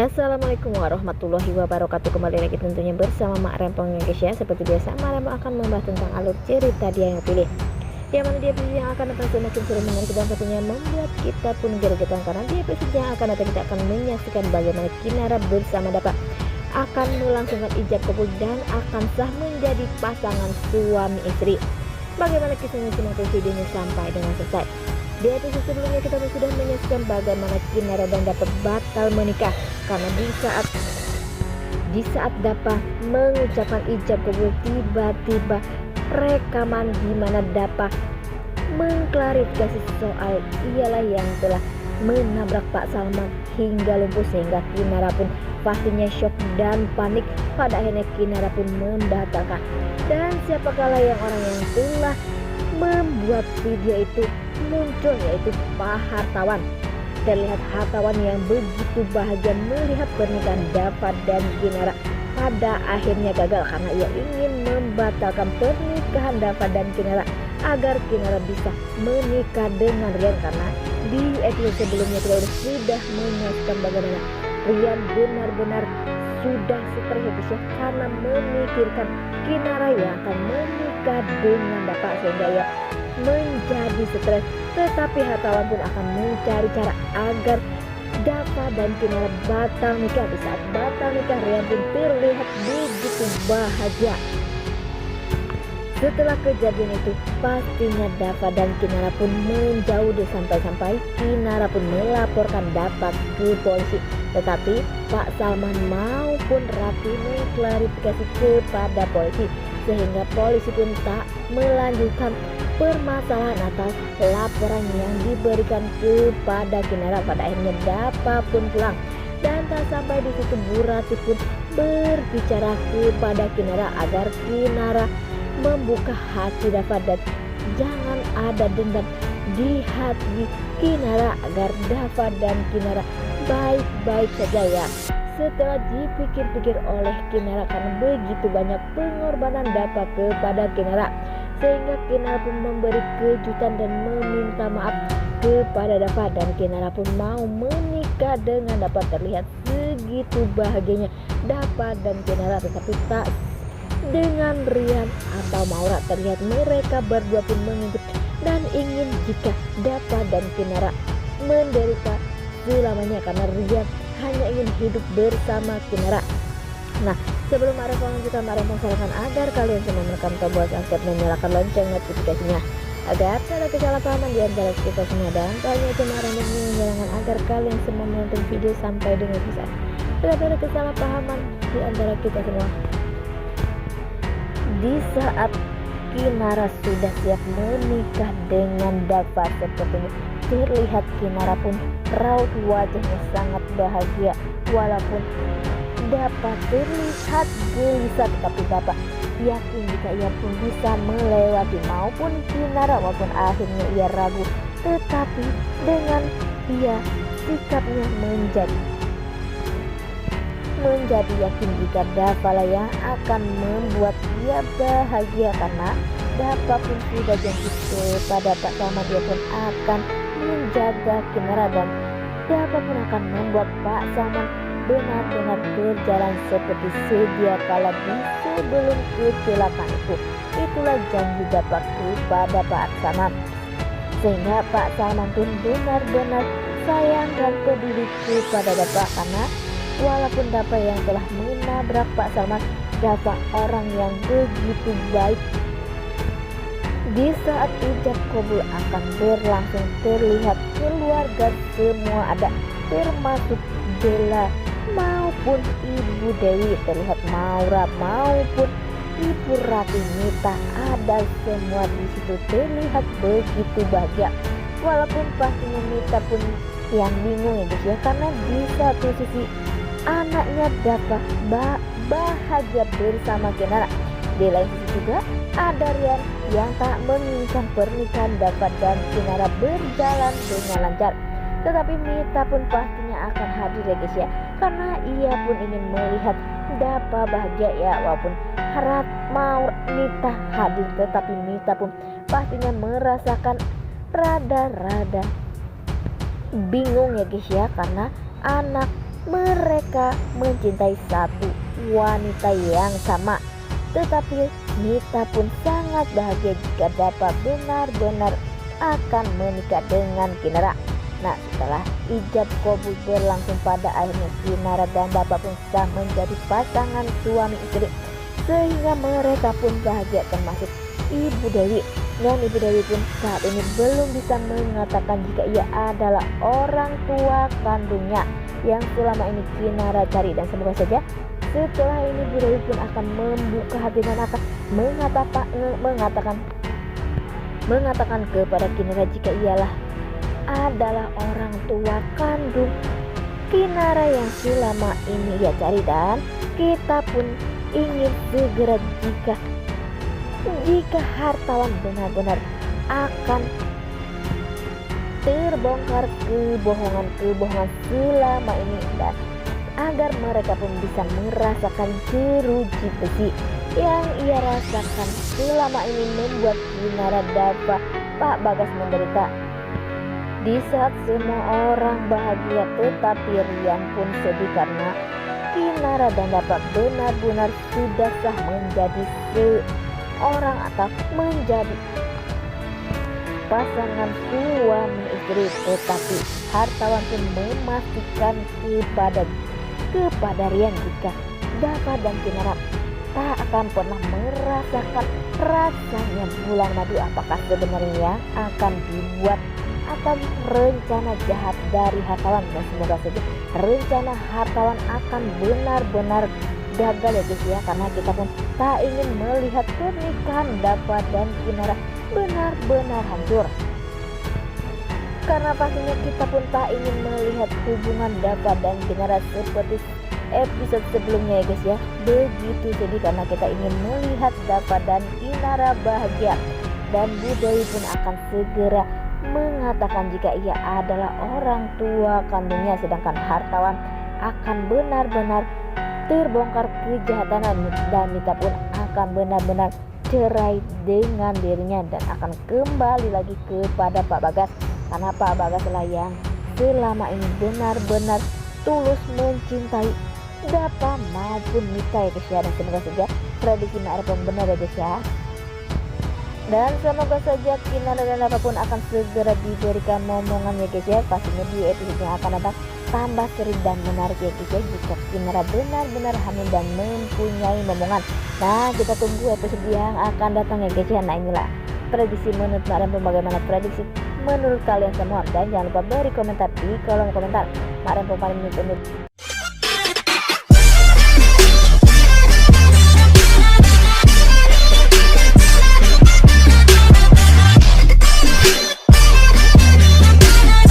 Assalamualaikum warahmatullahi wabarakatuh. Kembali lagi tentunya bersama Mak Rempong ya guys ya. Seperti biasa Mak Rempong akan membahas tentang alur cerita dia yang pilih, yang mana dia pilih yang akan datang semakin seru menarik dan tentunya membuat kita pun gregetan, karena di episode yang akan datang kita akan menyaksikan bagaimana Kinara bersama Dapa akan melangsungkan ijab kabul dan akan sah menjadi pasangan suami istri. Bagaimana kisahnya, simak videonya sampai dengan selesai. Di episode sebelumnya kita sudah menyaksikan bagaimana Kinara dan Dapa batal menikah karena di saat Dapa mengucapkan ijab kabul, tiba-tiba rekaman di mana Dapa mengklarifikasi soal ialah yang telah menabrak Pak Salman hingga lumpuh, sehingga Kinara pun pastinya shock dan panik. Pada akhirnya Kinara pun membatalkan, dan siapakah yang orang yang telah membuat video itu muncul, yaitu Pak Hartawan. Terlihat hartawan yang begitu bahagia melihat pernikahan Dapa dan Kinara pada akhirnya gagal karena ia ingin membatalkan pernikahan Dapa dan Kinara agar Kinara bisa menikah dengan Rian, karena di episode sebelumnya kita sudah menyaksikan bagaimana Rian benar-benar sudah stres ya karena memikirkan Kinara yang akan menikah dengan Dapa, sehingga ia menjadi stres. Tetapi hartawan pun akan mencari cara agar Dapa dan Kinara batal nikah. Di saat batal nikah, Rian pun terlihat begitu bahagia. Setelah kejadian itu, pastinya Dapa dan Kinara pun menjauh sampai-sampai Kinara pun melaporkan Dapa ke polisi. Tetapi Pak Salman maupun Rati mengklarifikasi kepada polisi, sehingga polisi pun tak melanjutkan permasalahan atas laporan yang diberikan kepada Kinara. Pada akhirnya Dapa pun pulang, dan tak sampai di situ Bu Rati pun berbicara kepada Kinara agar Kinara membuka hati Dapa dan jangan ada dendam di hati Kinara, agar Dapa dan Kinara baik-baik saja ya. Setelah dipikir-pikir oleh Kinara karena begitu banyak pengorbanan Dapa kepada Kinara, sehingga Kinara pun memberi kejutan dan meminta maaf kepada Dapa, dan Kinara pun mau menikah dengan Dapa. Terlihat segitu bahagianya Dapa dan Kinara, tetapi tak dengan Rian atau Maura. Terlihat mereka berdua pun mengintip dan ingin jika Dapa dan Kinara menderita selamanya, karena Rian hanya ingin hidup bersama Kinara. Nah, sebelum Rempong lanjutkan, Rempong sarankan agar kalian semua menekan tombol subscribe dan nyalakan lonceng notifikasinya agar tidak ada kesalahpahaman di antara kita semua. Dan kalian cuma Rempong menyarankan agar kalian semua menonton video sampai dengan selesai. Tidak ada kesalahpahaman di antara kita semua. Di saat Kinara sudah siap menikah dengan Dapa, sepertinya terlihat Kinara pun raut wajahnya sangat bahagia, walaupun Dapa terlihat gelisah, tetapi Dapa yakin jika ia pun bisa melewati maupun Kinara, walaupun akhirnya ia ragu, tetapi dengan ia sikapnya menjadi yakin jika Dapa lah yang akan membuat dia bahagia, karena Dapa pun sudah janji kepada Pak Salman dia pun akan menjaga Kinara, dan Dapa pun akan membuat Pak Salman benar-benar berjalan seperti sedia kala di sebelum kecelakaan itu. Itulah janji Dapa kepada Pak Salman, sehingga Pak Salman pun benar-benar sayang dan peduli kepada Dapa, karena walaupun Dapa yang telah menabrak Pak Salman, Dapa orang yang begitu baik. Di saat ijab kabul akan berlangsung, terlihat keluarga semua ada, termasuk Bella maupun Ibu Dewi, terlihat Maura maupun Ibu Rati, Mita ada semua di situ, terlihat begitu bahagia. Walaupun pastinya Mita pun yang bingung ya guys ya, karena di satu sisi anaknya Dapa bahagia bersama Kinara, di lain sisi juga ada Rian yang tak menginginkan pernikahan Dapa dan Kinara berjalan dengan lancar. Tetapi Mita pun pastinya akan hadir ya guys ya, karena ia pun ingin melihat Dapa bahagia ya. Walaupun harap mau Mita hadir, tetapi Mita pun pastinya merasakan rada-rada bingung ya guys ya, karena anak mereka mencintai satu wanita yang sama. Tetapi Mita pun sangat bahagia jika dapat benar-benar akan menikah dengan Kinara. Nah, setelah ijab kabul berlangsung, pada akhirnya Kinara dan Dapa pun sah menjadi pasangan suami istri, sehingga mereka pun bahagia, termasuk Ibu Dewi. Dan Ibu Dewi pun saat ini belum bisa mengatakan jika ia adalah orang tua kandungnya yang selama ini Kinara cari. Dan semoga saja setelah ini Bu Dewi pun akan membuka hati dan akan mengatakan kepada Kinara jika ialah adalah orang tua kandung Kinara yang selama ini ia cari. Dan kita pun ingin segera jika hartawan benar-benar akan terbongkar kebohongan selama ini, dan agar mereka pun bisa merasakan jeruji besi yang ia rasakan selama ini membuat Kinara Dapa Pak Bagas menderita. Di saat semua orang bahagia, tetapi Rian pun sedih karena Kinara dan Dapa benar-benar sudah sah menjadi seorang atau menjadi pasangan suami istri. Tetapi hartawan pun memastikan kepada Rian jika Dapa dan Kinara tak akan pernah merasakan rasanya bulan madu. Apakah sebenarnya akan dibuat atau rencana jahat dari hartawan? Dan semoga saja rencana hartawan akan benar-benar gagal ya guys ya, karena kita pun tak ingin melihat pernikahan Dapa dan Kinara benar-benar hancur. Karena pastinya kita pun tak ingin melihat hubungan Dapa dan Kinara seperti episode sebelumnya ya guys ya. Begitu sedih karena kita ingin melihat Dapa dan Kinara bahagia. Dan Bu Dewi pun akan segera mengatakan jika ia adalah orang tua kandungnya, sedangkan hartawan akan benar-benar terbongkar kejahatan, dan Mita pun akan benar-benar cerai dengan dirinya dan akan kembali lagi kepada Pak Bagas, karena Pak Bagas lah yang selama ini benar-benar tulus mencintai Dapa maupun Mita ya guys ya. Dan semoga saja prediksi Mak Rempong benar ya guys ya. Dan semoga saja Kinara dan Dapa pun akan segera diberikan momongan ya guys ya. Pastinya di episode yang akan datang tambah seru dan menarik ya guys ya, jika Kinara benar-benar hamil dan mempunyai momongan. Nah, kita tunggu episode yang akan datang ya guys ya. Nah, inilah prediksi menurut Mak Rempong. Bagaimana prediksi menurut kalian semua? Dan jangan lupa beri komentar di kolom komentar. Mak Rempong paling undur